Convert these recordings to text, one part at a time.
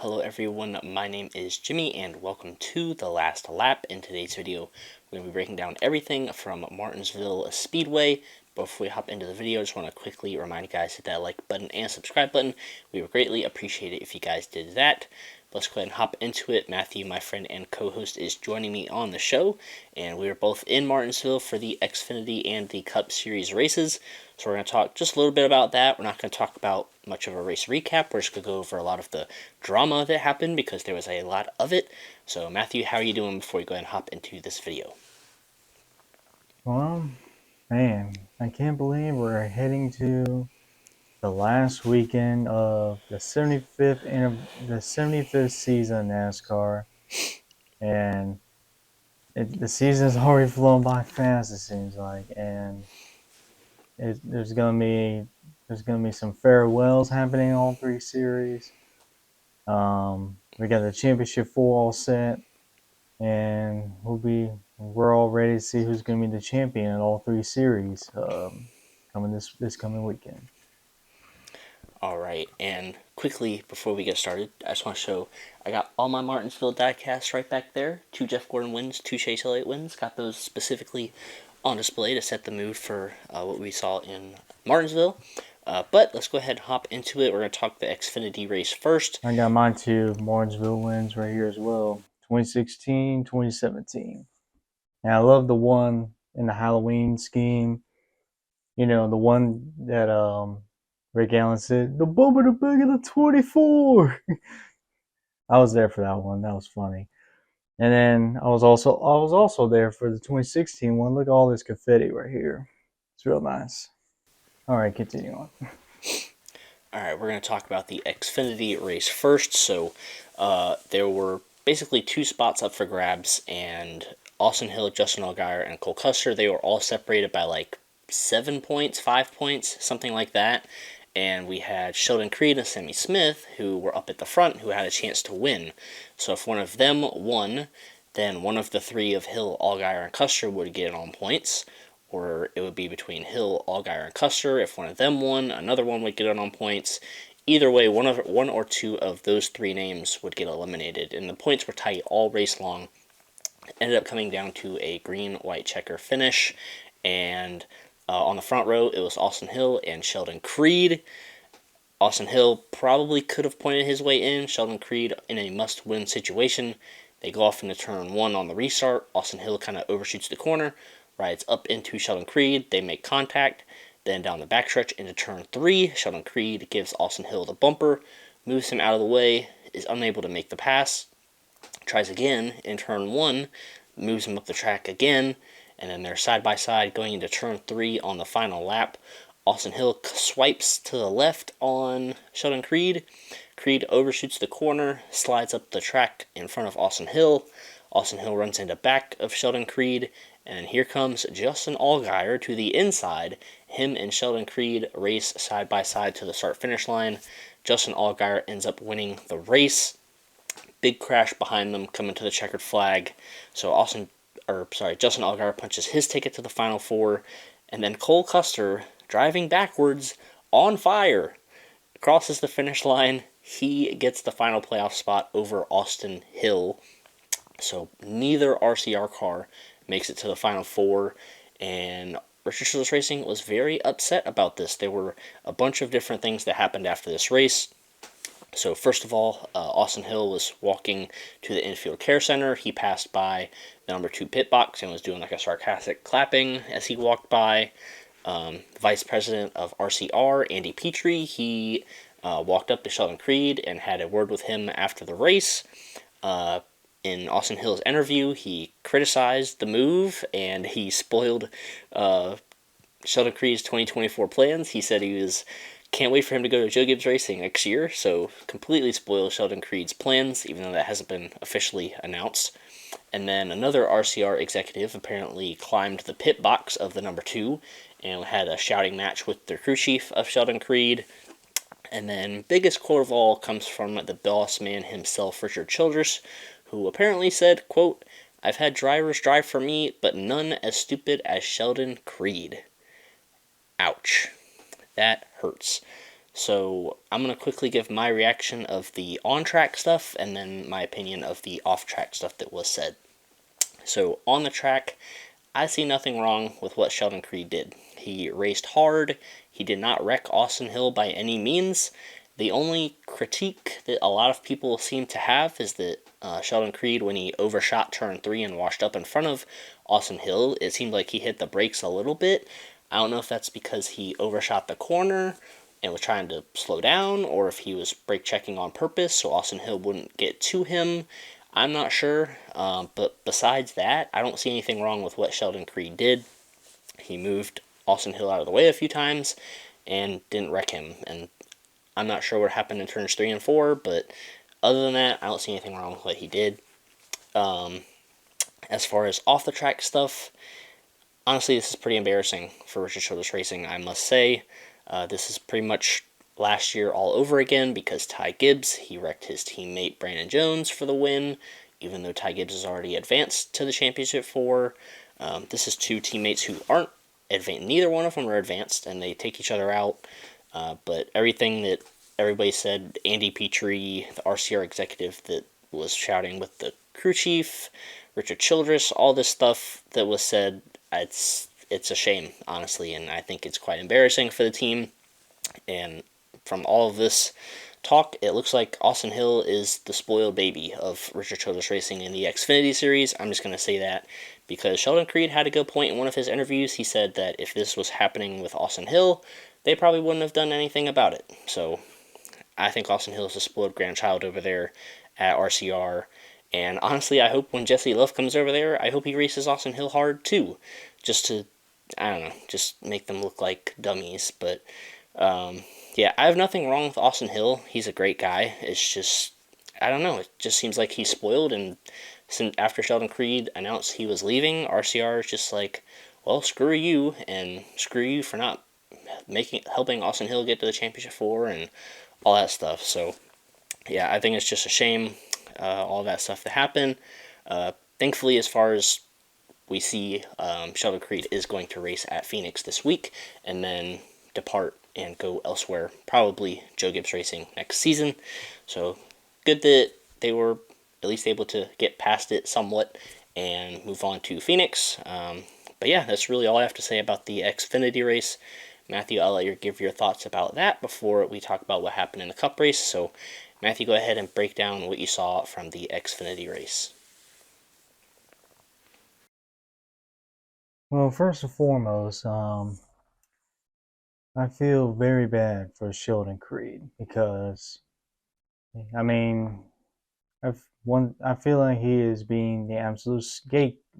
Hello everyone, my name is Jimmy and welcome to The Last Lap. In today's video, we're going to be breaking down everything from Martinsville Speedway. Before we hop into the video, I just want to quickly remind you guys to hit that like button and subscribe button. We would greatly appreciate it if you guys did that. Let's go ahead and hop into it. Matthew, my friend and co-host, is joining me on the show, and we are both in Martinsville for the Xfinity and the Cup Series races. So we're going to talk just a little bit about that. We're not going to talk about much of a race recap. We're just going to go over a lot of the drama that happened because there was a lot of it. So Matthew, how are you doing before we go ahead and hop into this video? Well, man, I can't believe we're heading to the last weekend of the 75th season of NASCAR, and the season's already flown by fast. It seems like, and there's gonna be some farewells happening in all three series. We got the championship four all set, and we're all ready to see who's going to be the champion in all three series coming this coming weekend. Alright, and quickly before we get started, I just want to show I got all my Martinsville diecasts right back there. 2 Jeff Gordon wins, 2 Chase Elliott wins. Got those specifically on display to set the mood for what we saw in Martinsville. But let's go ahead and hop into it. We're going to talk the Xfinity race first. I got mine too. Martinsville wins right here as well. 2016, 2017. And I love the one in the Halloween scheme. You know, the one that Rick Allen said, the Bubba the Big of the 24. I was there for that one. That was funny. And then I was also there for the 2016 one. Look at all this confetti right here. It's real nice. All right, continue on. Alright, we're going to talk about the Xfinity race first. So there were basically 2 spots up for grabs, and Austin Hill, Justin Allgaier, and Cole Custer, they were all separated by like 7 points, 5 points, something like that. And we had Sheldon Creed and Sammy Smith, who were up at the front, who had a chance to win. So if one of them won, then one of the 3 of Hill, Allgaier, and Custer would get on points. Or it would be between Hill, Allgaier, and Custer. If one of them won, another one would get it on points. Either way, one or 2 of those 3 names would get eliminated, and the points were tight all race long. Ended up coming down to a green-white checker finish, and on the front row, it was Austin Hill and Sheldon Creed. Austin Hill probably could have pointed his way in. Sheldon Creed in a must-win situation. They go off into turn 1 on the restart. Austin Hill kind of overshoots the corner, rides up into Sheldon Creed. They make contact. Then down the backstretch into turn 3, Sheldon Creed gives Austin Hill the bumper, moves him out of the way, is unable to make the pass, tries again in turn 1, moves him up the track again, and then they're side by side going into turn 3 on the final lap. Austin Hill swipes to the left on Sheldon Creed. Creed overshoots the corner, slides up the track in front of Austin Hill. Austin Hill runs into back of Sheldon Creed, and then here comes Justin Allgaier to the inside. Him and Sheldon Creed race side by side to the start-finish line. Justin Allgaier ends up winning the race. Big crash behind them coming to the checkered flag. So Justin Allgaier punches his ticket to the Final Four, and then Cole Custer, driving backwards on fire, crosses the finish line. He gets the final playoff spot over Austin Hill. So neither RCR car makes it to the Final Four, and Richard Childress Racing was very upset about this. There were a bunch of different things that happened after this race. So first of all, Austin Hill was walking to the infield care center. He passed by the number 2 pit box and was doing like a sarcastic clapping as he walked by. Vice President of RCR, Andy Petrie, he walked up to Sheldon Creed and had a word with him after the race. In Austin Hill's interview, he criticized the move and he spoiled Sheldon Creed's 2024 plans. He said can't wait for him to go to Joe Gibbs Racing next year, so completely spoiled Sheldon Creed's plans, even though that hasn't been officially announced. And then another RCR executive apparently climbed the pit box of the number 2 and had a shouting match with the crew chief of Sheldon Creed. And then biggest quote of all comes from the boss man himself, Richard Childress, who apparently said, quote, "I've had drivers drive for me, but none as stupid as Sheldon Creed." Ouch. That hurts. So I'm going to quickly give my reaction of the on track stuff and then my opinion of the off track stuff that was said. So on the track, I see nothing wrong with what Sheldon Creed did. He raced hard. He did not wreck Austin Hill by any means. The only critique that a lot of people seem to have is that Sheldon Creed, when he overshot turn 3 and washed up in front of Austin Hill, it seemed like he hit the brakes a little bit. I don't know if that's because he overshot the corner and was trying to slow down, or if he was brake checking on purpose so Austin Hill wouldn't get to him. I'm not sure, but besides that, I don't see anything wrong with what Sheldon Creed did. He moved Austin Hill out of the way a few times and didn't wreck him. And I'm not sure what happened in turns 3 and 4, but other than that, I don't see anything wrong with what he did. As far as off the track stuff, honestly, this is pretty embarrassing for Richard Childress Racing, I must say. This is pretty much last year all over again because Ty Gibbs, he wrecked his teammate Brandon Jones for the win, even though Ty Gibbs has already advanced to the championship four. This is two teammates who aren't advanced. Neither one of them are advanced, and they take each other out. But everything that everybody said, Andy Petrie, the RCR executive that was shouting with the crew chief, Richard Childress, all this stuff that was said, it's a shame, honestly, and I think it's quite embarrassing for the team. And from all of this talk, it looks like Austin Hill is the spoiled baby of Richard Childress Racing in the Xfinity Series. I'm just going to say that because Sheldon Creed had a good point in one of his interviews. He said that if this was happening with Austin Hill, they probably wouldn't have done anything about it. So I think Austin Hill is a spoiled grandchild over there at RCR. And honestly, I hope when Jesse Love comes over there, I hope he races Austin Hill hard too. Just to, I don't know, just make them look like dummies. But yeah, I have nothing wrong with Austin Hill. He's a great guy. It's just, I don't know, it just seems like he's spoiled. And since after Sheldon Creed announced he was leaving, RCR is just like, well, screw you, and screw you for not helping Austin Hill get to the championship four and all that stuff. So yeah, I think it's just a shame, all that stuff that happened. Thankfully, as far as we see, Sheldon Creed is going to race at Phoenix this week and then depart and go elsewhere, probably Joe Gibbs Racing next season. So good that they were at least able to get past it somewhat and move on to Phoenix. But yeah, that's really all I have to say about the Xfinity race. Matthew, I'll let you give your thoughts about that before we talk about what happened in the Cup race. So, Matthew, go ahead and break down what you saw from the Xfinity race. Well, first and foremost, I feel very bad for Sheldon Creed because, I mean, I feel like he is being the absolute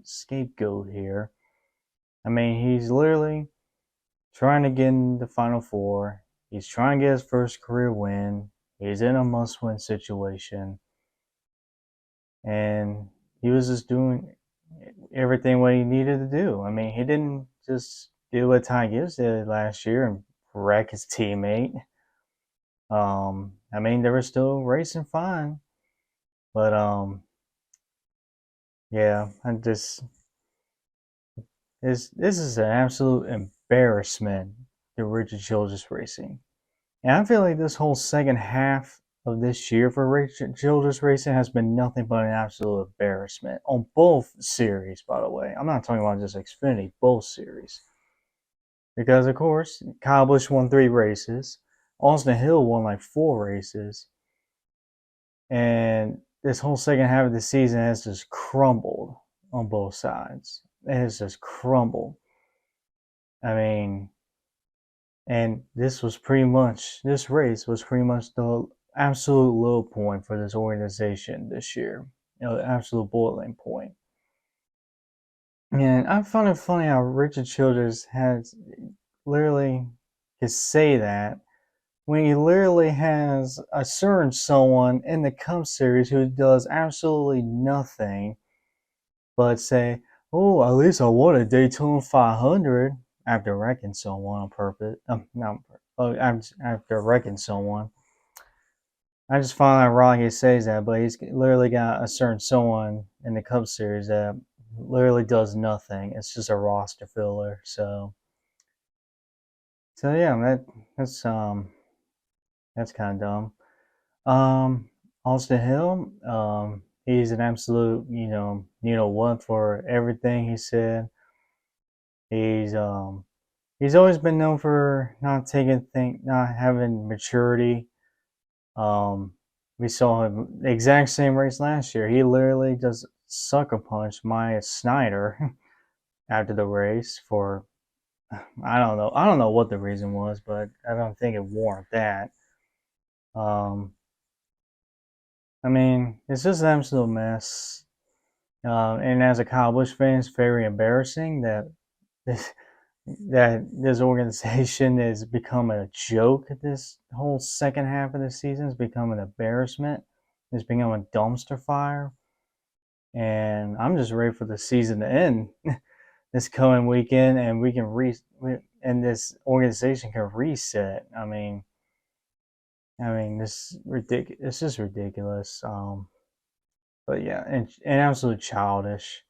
scapegoat here. I mean, he's literally trying to get in the Final Four. He's trying to get his first career win. He's in a must-win situation, and he was just doing everything what he needed to do. I mean, he didn't just do what Ty Gibbs did last year and wreck his teammate. I mean, they were still racing fine, but yeah, I just this is an absolute embarrassment to Richard Childress Racing. And I feel like this whole second half of this year for Richard Childress Racing has been nothing but an absolute embarrassment on both series, by the way. I'm not talking about just Xfinity, both series. Because, of course, Kyle Busch won 3 races, Austin Hill won like 4 races, and this whole second half of the season has just crumbled on both sides. It has just crumbled. I mean, and this race was pretty much the absolute low point for this organization this year. The absolute boiling point. And I found it funny how Richard Childress has literally could say that when he literally has a certain someone in the Cup Series who does absolutely nothing but say, "Oh, at least I won a Daytona 500" after wrecking someone on purpose. After wrecking someone. I just find it ironic he says that, but he's literally got a certain someone in the Cup Series that literally does nothing. It's just a roster filler. So yeah, that's That's kind of dumb. Austin Hill, he's an absolute, what for everything he said. He's um, he's always been known for not having maturity. Um, we saw him the exact same race last year. He literally just sucker punched Maya Snyder after the race for I don't know. I don't know what the reason was, but I don't think it warranted that. Um, I mean, it's just an absolute mess. And as a Kyle Busch fan, it's very embarrassing that this, that this organization has become a joke. This whole second half of the season has become an embarrassment. It's become a dumpster fire, and I'm just ready for the season to end this coming weekend, and and this organization can reset. I mean, this ridiculous. It's just ridiculous. But yeah, and absolutely childish.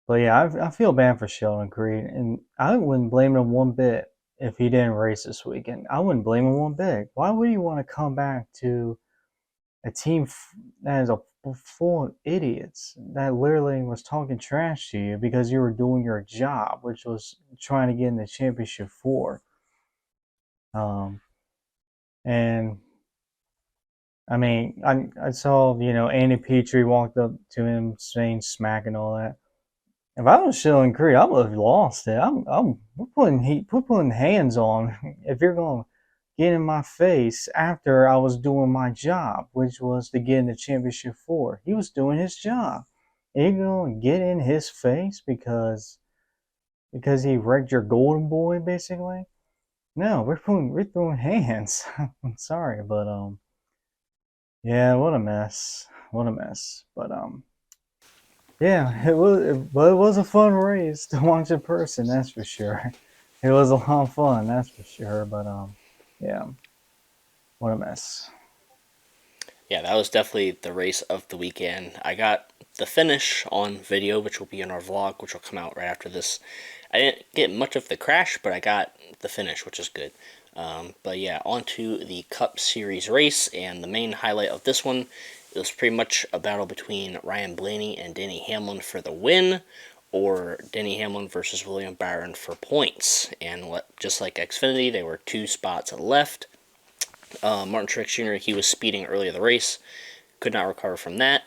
But yeah, I feel bad for Sheldon Creed, and I wouldn't blame him one bit if he didn't race this weekend. I wouldn't blame him one bit. Why would you want to come back to a team that is full of idiots that literally was talking trash to you because you were doing your job, which was trying to get in the championship four? Um, and I mean, I saw Andy Petrie walked up to him saying smack and all that. If I was Sheldon Creed, I would have lost it. We're putting hands on. If you're gonna get in my face after I was doing my job, which was to get in the championship four, he was doing his job. And you're gonna get in his face because he wrecked your golden boy, basically. No, we're throwing hands. I'm sorry, but yeah, what a mess. What a mess. But yeah, but it was a fun race to watch in person. That's for sure. It was a lot of fun. That's for sure. But yeah, what a mess. Yeah, that was definitely the race of the weekend. I got the finish on video, which will be in our vlog, which will come out right after this. I didn't get much of the crash, but I got the finish, which is good. But yeah, on to the Cup Series race, and the main highlight of this one, it was pretty much a battle between Ryan Blaney and Denny Hamlin for the win, or Denny Hamlin versus William Byron for points. And just like Xfinity, they were 2 spots left. Martin Truex Jr., he was speeding early in the race, could not recover from that.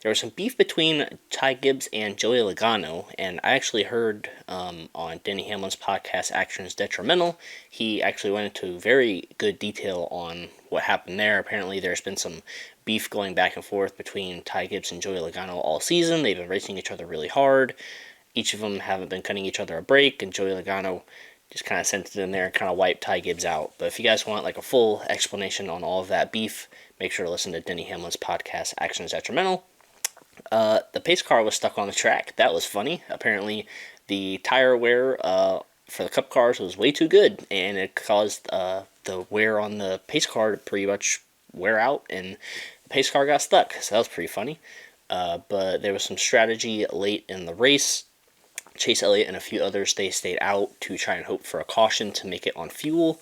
There was some beef between Ty Gibbs and Joey Logano, and I actually heard on Denny Hamlin's podcast, Actions Detrimental, he actually went into very good detail on what happened there. Apparently, there's been some beef going back and forth between Ty Gibbs and Joey Logano all season. They've been racing each other really hard. Each of them haven't been cutting each other a break, and Joey Logano just kind of sent it in there and kind of wiped Ty Gibbs out. But if you guys want like a full explanation on all of that beef, make sure to listen to Denny Hamlin's podcast, Actions Detrimental. The pace car was stuck on the track. That was funny. Apparently, the tire wear for the Cup cars was way too good, and it caused the wear on the pace car to pretty much wear out, and the pace car got stuck. So that was pretty funny. But there was some strategy late in the race. Chase Elliott and a few others, they stayed out to try and hope for a caution to make it on fuel.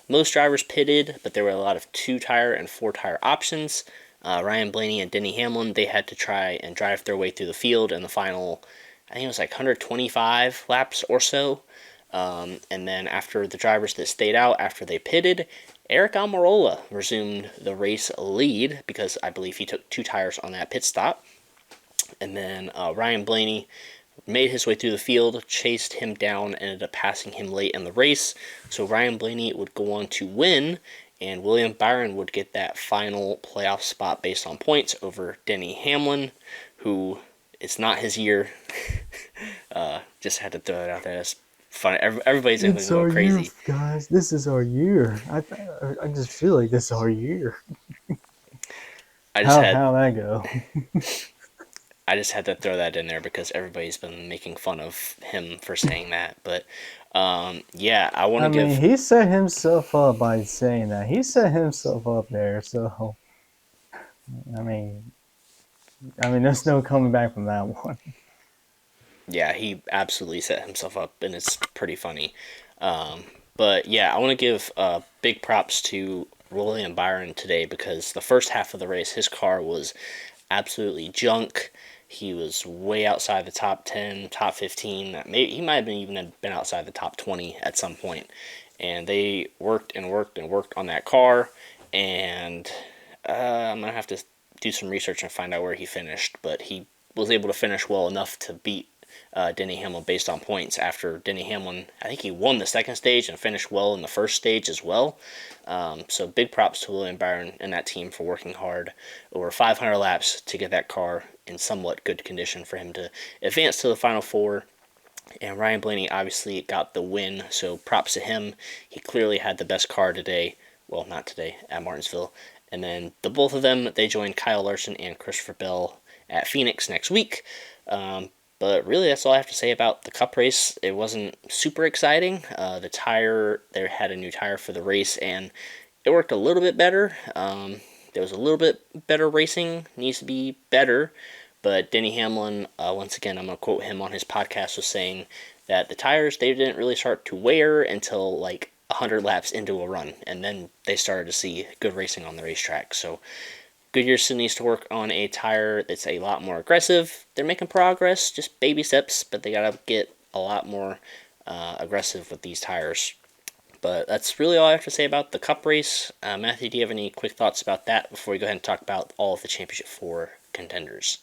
Most drivers pitted, but there were a lot of 2-tire and 4-tire options. Ryan Blaney and Denny Hamlin, they had to try and drive their way through the field in the final, I think it was like 125 laps or so. And then after the drivers that stayed out, after they pitted, Eric Almirola resumed the race lead because I believe he took 2 tires on that pit stop. And then Ryan Blaney made his way through the field, chased him down, ended up passing him late in the race. So Ryan Blaney would go on to win, and William Byron would get that final playoff spot based on points over Denny Hamlin, who it's not his year. Just had to throw it out there. That's fun. Everybody's going to It's go our year, crazy. guys. This is our year. I just feel like this is our year. I just had How that go? I just had to throw that in there because everybody's been making fun of him for saying that. But yeah, I want I to mean, give. he set himself up by saying that. He set himself up there. So I mean, there's no coming back from that one. Yeah, he absolutely set himself up, and it's pretty funny. But yeah, I want to give big props to William Byron today because the first half of the race, his car was absolutely junk. He was way outside the top 10, top 15. Maybe he might have even been outside the top 20 at some point. And they worked and worked and worked on that car. And I'm going to have to do some research and find out where he finished. But he was able to finish well enough to beat Denny Hamlin based on points after Denny Hamlin, I think he won the second stage and finished well in the first stage as well. So big props to William Byron and that team for working hard over 500 laps to get that car in somewhat good condition for him to advance to the Final Four. And Ryan Blaney obviously got the win, so props to him. He clearly had the best car today. Well, not today, at Martinsville. And then the both of them, they joined Kyle Larson and Christopher Bell at Phoenix next week. But really, that's all I have to say about the Cup race. It wasn't super exciting. The tire, they had a new tire for the race, and it worked a little bit better. There was a little bit better racing, needs to be better. But Denny Hamlin, once again, I'm going to quote him on his podcast, was saying that the tires, they didn't really start to wear until like 100 laps into a run. And then they started to see good racing on the racetrack. So Goodyear still needs to work on a tire that's a lot more aggressive. They're making progress, just baby steps, but they got to get a lot more aggressive with these tires. But that's really all I have to say about the Cup race. Matthew, do you have any quick thoughts about that before we go ahead and talk about all of the Championship 4 contenders?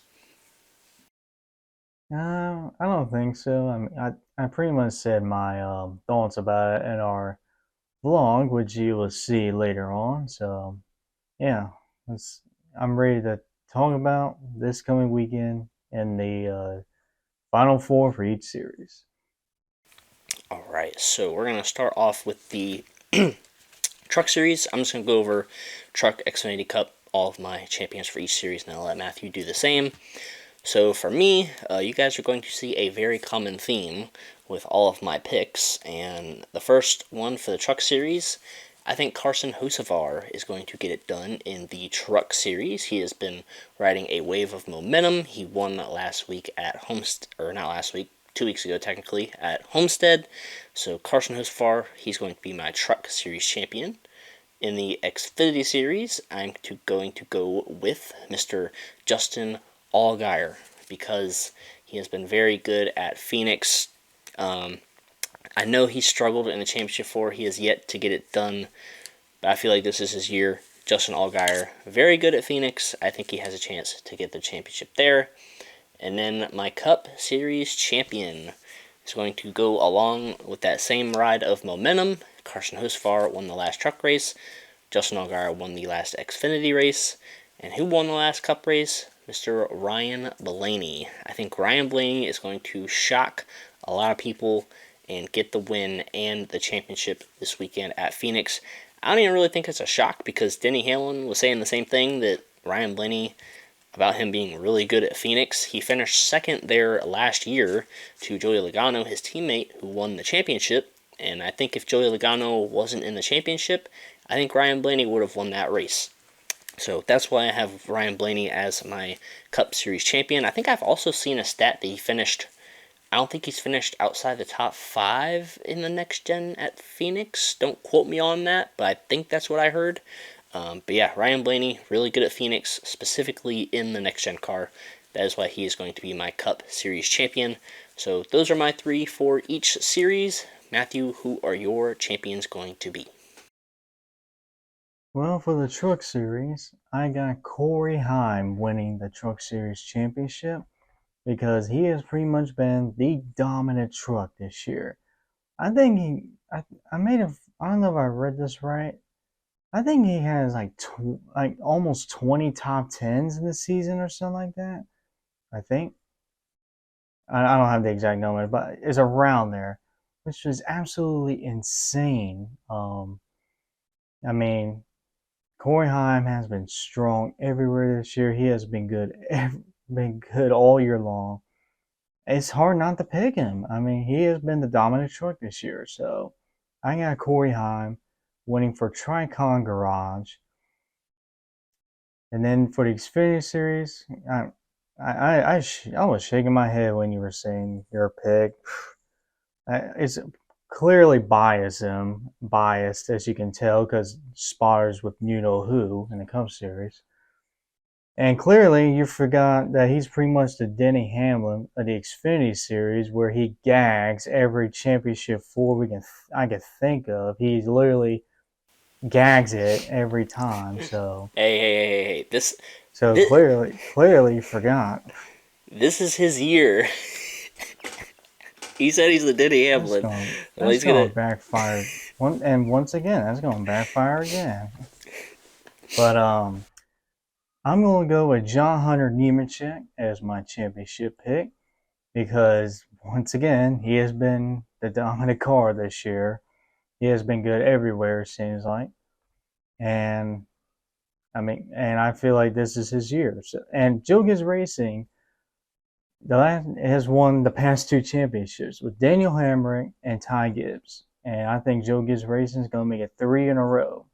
I don't think so. I mean, I pretty much said my thoughts about it in our vlog, which you will see later on. So yeah, let's, I'm ready to talk about this coming weekend and the Final Four for each series. All right, so we're going to start off with the Truck Series. I'm just going to go over Truck Xfinity Cup, all of my champions for each series, and I'll let Matthew do the same. So for me, you guys are going to see a very common theme with all of my picks, and the first one for the Truck Series, I think Carson Hocevar is going to get it done in the Truck Series. He has been riding a wave of momentum. He won last week at Homestead, or not last week, 2 weeks ago technically, at Homestead. So Carson Hocevar, he's going to be my Truck Series champion. In the Xfinity Series, I'm going to go with Mr. Justin Allgaier because he has been very good at Phoenix. I know he struggled in the Championship 4. He has yet to get it done, but I feel like this is his year. Justin Allgaier, very good at Phoenix. I think he has a chance to get the championship there. And then my Cup Series champion is going to go along with that same ride of momentum. Carson Hocevar won the last truck race. Justin Allgaier won the last Xfinity race. And who won the last Cup race? Mr. Ryan Blaney. I think Ryan Blaney is going to shock a lot of people and get the win and the championship this weekend at Phoenix. I don't even really think it's a shock because Denny Hamlin was saying the same thing, that Ryan Blaney, about him being really good at Phoenix. He finished second there last year to Joey Logano, his teammate, who won the championship. And I think if Joey Logano wasn't in the championship, I think Ryan Blaney would have won that race. So that's why I have Ryan Blaney as my Cup Series champion. I think I've also seen a stat that he finished, I don't think he's finished outside the top 5 in the next gen at Phoenix. Don't quote me on that, but I think that's what I heard. But yeah, Ryan Blaney, really good at Phoenix, specifically in the next gen car. That is why he is going to be my Cup Series champion. So those are my 3 for each series. Matthew, who are your champions going to be? Well, for the Truck Series, I got Corey Heim winning the Truck Series championship because he has pretty much been the dominant truck this year. I think I made a, I don't know if I read this right. I think he has like almost 20 top tens in the season or something like that. I think I don't have the exact number, but it's around there, which is absolutely insane. I mean, Corey Heim has been strong everywhere this year. He has been good, been good all year long. It's hard not to pick him. I mean, he has been the dominant truck this year. So I got Corey Heim winning for Tricon Garage. And then for the Xfinity Series, I was shaking my head when you were saying your pick. It's clearly biased as you can tell, because spotters with you know who in the Cup Series. And clearly, you forgot that he's pretty much the Denny Hamlin of the Xfinity Series, where he gags every championship I could think of. He literally gags it every time. So, Hey. so This, clearly, you forgot. this is his year. He said he's the Denny Hamlin. Well, That's he's gonna. going to backfire. Once again, that's going to backfire again. But I'm going to go with John Hunter Nemechek as my championship pick, because once again, he has been the dominant car this year. He has been good everywhere, it seems like. And and I feel like this is his year. So, and Joe Gibbs Racing has won the past two championships with Daniel Hamrick and Ty Gibbs. And I think Joe Gibbs Racing is going to make it 3 in a row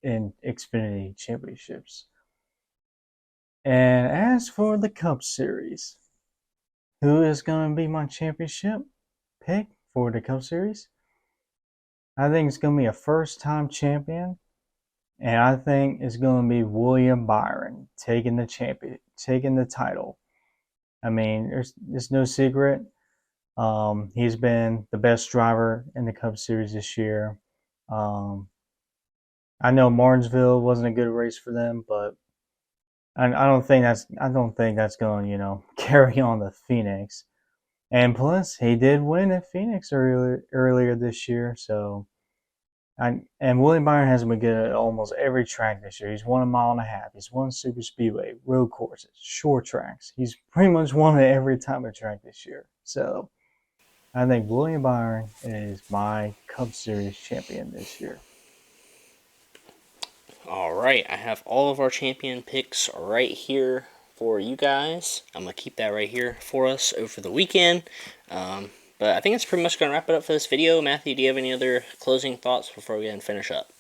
in Xfinity championships. And as for the Cup Series, who is going to be my championship pick for the Cup Series? I think it's going to be a first-time champion, and I think it's going to be William Byron taking the title. I mean, there's no secret. He's been the best driver in the Cup Series this year. I know Martinsville wasn't a good race for them, but I don't think that's going to carry on to Phoenix. And plus, he did win at Phoenix earlier this year. So, and William Byron has been good at almost every track this year. He's won a mile and a half. He's won super speedway, road courses, short tracks. He's pretty much won at every type of track this year. So, I think William Byron is my Cup Series champion this year. All right, I have all of our champion picks right here for you guys. I'm gonna keep that right here for us over the weekend. But I think that's pretty much gonna wrap it up for this video. Matthew, do you have any other closing thoughts before we go and finish up?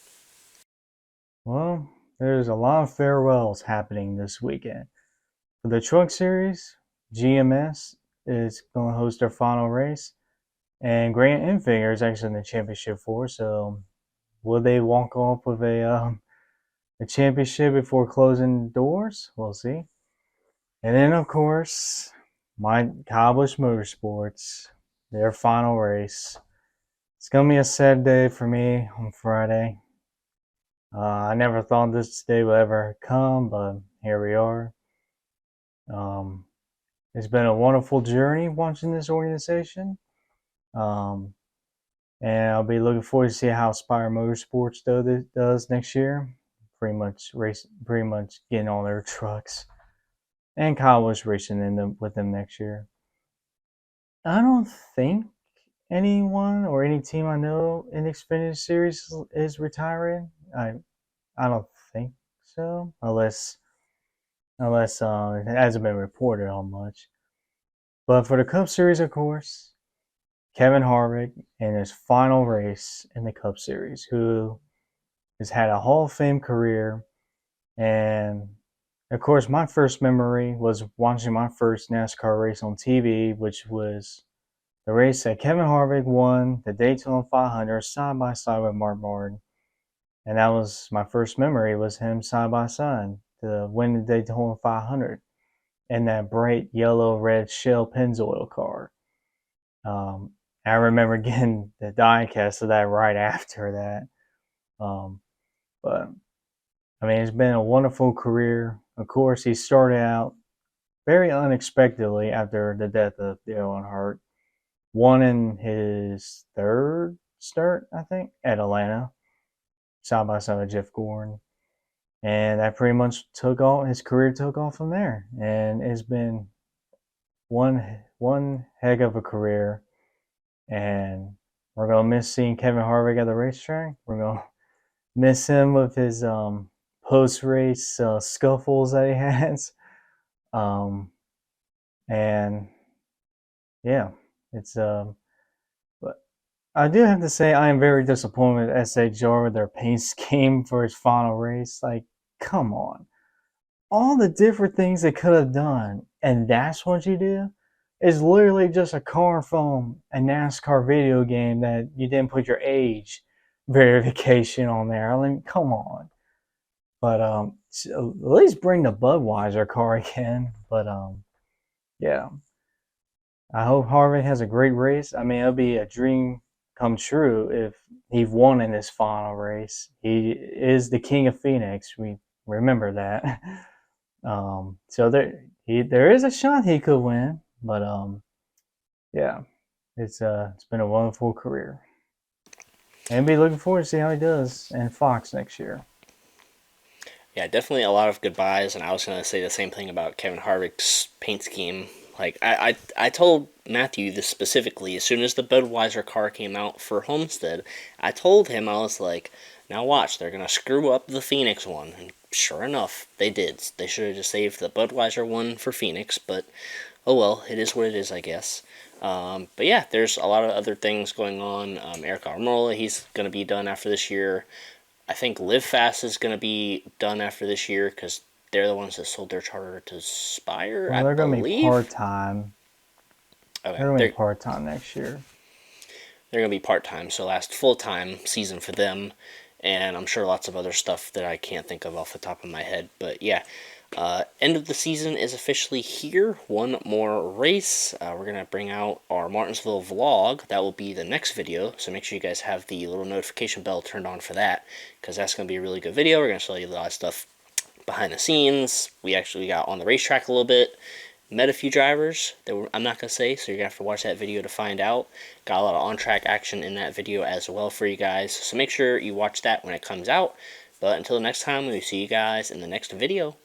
Well, there's a lot of farewells happening this weekend. For the Truck Series, GMS is going to host their final race, and Grant Enfinger is actually in the championship for. So, will they walk off with a championship before closing doors? We'll see. And then, of course, my Cobblish Motorsports, their final race. It's going to be a sad day for me on Friday. I never thought this day would ever come, but here we are. It's been a wonderful journey watching this organization. Um, and I'll be looking forward to see how Spire Motorsports does next year. Pretty much getting all their trucks, and Kyle was racing with them next year. I don't think anyone or any team I know in the Xfinity Series is retiring. I don't think so, unless it hasn't been reported on much. But for the Cup Series, of course, Kevin Harvick in his final race in the Cup Series, who has had a Hall of Fame career. And of course, my first memory was watching my first NASCAR race on TV, which was the race that Kevin Harvick won, the Daytona 500, side by side with Mark Martin. And that was my first memory, was him side by side to win the Daytona 500 in that bright yellow red Shell Pennzoil car. I remember getting the diecast of that right after that. But I mean, it's been a wonderful career. Of course, he started out very unexpectedly after the death of Dale Earnhardt. Won in his third start, I think, at Atlanta, side by side with Jeff Gordon. And that pretty much his career took off from there. And it's been one heck of a career. And we're going to miss seeing Kevin Harvick at the racetrack. We're going to miss him with his post-race scuffles that he has. And yeah, it's but I do have to say I am very disappointed with SHR with their paint scheme for his final race. Like, come on. All the different things they could have done, and that's what you do? It's literally just a car from a NASCAR video game that you didn't put your age verification on there. I mean, come on. But at least bring the Budweiser car again. But yeah, I hope Harvick has a great race. I mean, it'll be a dream come true if he won in this final race. He is the king of Phoenix. We remember that. So there is a shot he could win, but yeah, it's been a wonderful career, and be looking forward to see how he does in Fox next year. Yeah, definitely a lot of goodbyes, and I was gonna say the same thing about Kevin Harvick's paint scheme. Like I told Matthew this specifically as soon as the Budweiser car came out for Homestead. I told him I was like, now watch, they're gonna screw up the Phoenix one, and sure enough, they did. They should have just saved the Budweiser one for Phoenix, but oh well, it is what it is, I guess. But yeah, there's a lot of other things going on. Eric Almirola, he's gonna be done after this year. I think Live Fast is going to be done after this year because they're the ones that sold their charter to Spire, Well, I they're gonna be believe. part time. Okay, They're gonna they're be part time next year. they're going to be part time, so last full time season for them, and I'm sure lots of other stuff that I can't think of off the top of my head. But yeah, end of the season is officially here. One more race. We're going to bring out our Martinsville vlog. That will be the next video, so make sure you guys have the little notification bell turned on for that, because that's going to be a really good video. We're going to show you a lot of stuff behind the scenes. We actually got on the racetrack a little bit. Met a few drivers that I'm not going to say, so you're going to have to watch that video to find out. Got a lot of on-track action in that video as well for you guys, so make sure you watch that when it comes out. But until next time, we will see you guys in the next video.